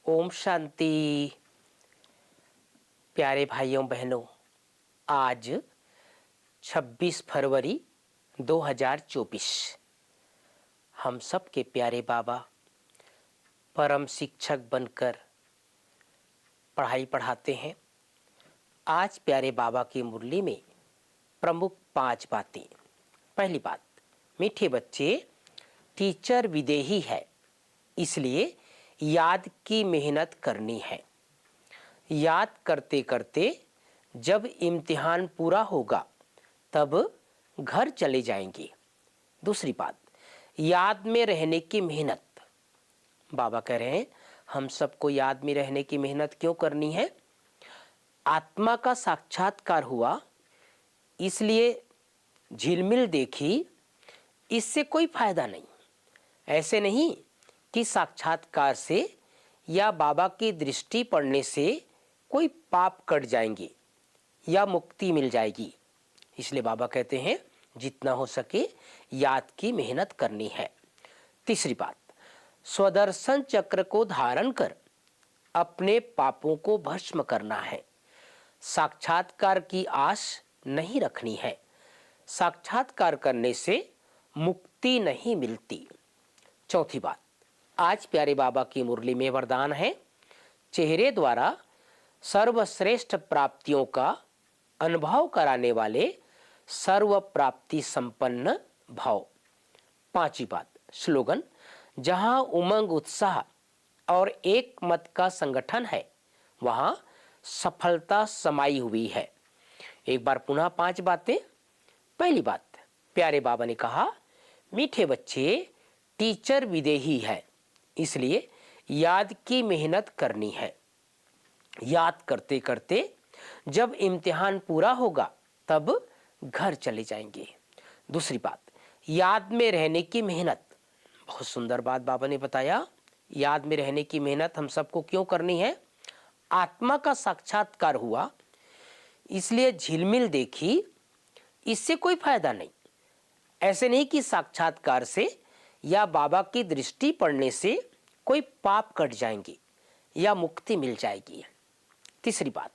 ओम शांति। प्यारे भाइयों बहनों, आज 26 फरवरी 2024 हम सब के प्यारे बाबा परम शिक्षक बनकर पढ़ाई पढ़ाते हैं। आज प्यारे बाबा की मुरली में प्रमुख 5 बातें। पहली बात, मीठे बच्चे, टीचर विदेही है, इसलिए याद की मेहनत करनी है। याद करते करते जब इम्तिहान पूरा होगा तब घर चले जाएंगे। दूसरी बात, याद में रहने की मेहनत। बाबा कह रहे हैं हम सबको याद में रहने की मेहनत क्यों करनी है। आत्मा का साक्षात्कार हुआ, इसलिए झिलमिल देखी, इससे कोई फायदा नहीं। ऐसे नहीं कि साक्षात्कार से या बाबा की दृष्टि पड़ने से कोई पाप कट जाएंगे या मुक्ति मिल जाएगी। इसलिए बाबा कहते हैं जितना हो सके याद की मेहनत करनी है। तीसरी बात, स्वदर्शन चक्र को धारण कर अपने पापों को भस्म करना है। साक्षात्कार की आस नहीं रखनी है। साक्षात्कार करने से मुक्ति नहीं मिलती। चौथी बात, आज प्यारे बाबा की मुरली में वरदान है, चेहरे द्वारा सर्वश्रेष्ठ प्राप्तियों का अनुभव कराने वाले सर्व प्राप्ति संपन्न भाव। पांचवी बात, स्लोगन, जहां उमंग उत्साह और एक मत का संगठन है वहां सफलता समाई हुई है। एक बार पुनः 5 बातें। पहली बात, प्यारे बाबा ने कहा मीठे बच्चे, टीचर विदेही है, इसलिए याद की मेहनत करनी है। याद करते करते जब इम्तिहान पूरा होगा तब घर चले जाएंगे। दूसरी बात, याद में रहने की मेहनत। बहुत सुंदर बात बाबा ने बताया। याद में रहने की मेहनत हम सबको क्यों करनी है। आत्मा का साक्षात्कार हुआ, इसलिए झिलमिल देखी, इससे कोई फायदा नहीं। ऐसे नहीं कि साक्षात्कार से या बाबा की दृष्टि पड़ने से कोई पाप कट जाएंगे या मुक्ति मिल जाएगी। तीसरी बात,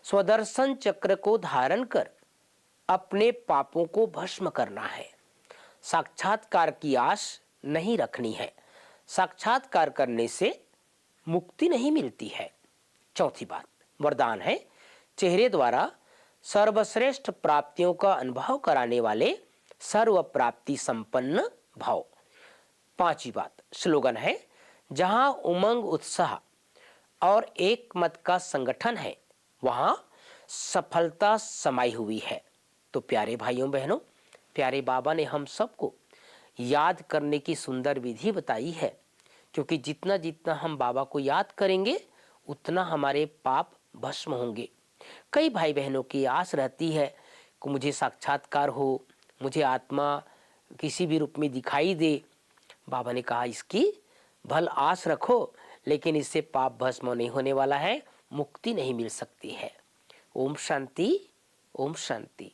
स्वदर्शन चक्र को धारण कर अपने पापों को भस्म करना है। साक्षात्कार की आस नहीं रखनी है। साक्षात्कार करने से मुक्ति नहीं मिलती है। चौथी बात, वरदान है, चेहरे द्वारा सर्वश्रेष्ठ प्राप्तियों का अनुभव कराने वाले सर्व प्राप्ति संपन्न भाव। पांचवी बात, स्लोगन है, जहां उमंग उत्साह और एक मत का संगठन है वहां सफलता समाई हुई है। तो प्यारे भाइयों बहनों, प्यारे बाबा ने हम सबको याद करने की सुंदर विधि बताई है, क्योंकि जितना जितना हम बाबा को याद करेंगे उतना हमारे पाप भस्म होंगे। कई भाई बहनों की आस रहती है कि मुझे साक्षात्कार हो, मुझे आत्मा किसी भी रूप में दिखाई दे। बाबा ने कहा इसकी भल आस रखो, लेकिन इससे पाप भस्म नहीं होने वाला है, मुक्ति नहीं मिल सकती है। ओम शांति, ओम शांति।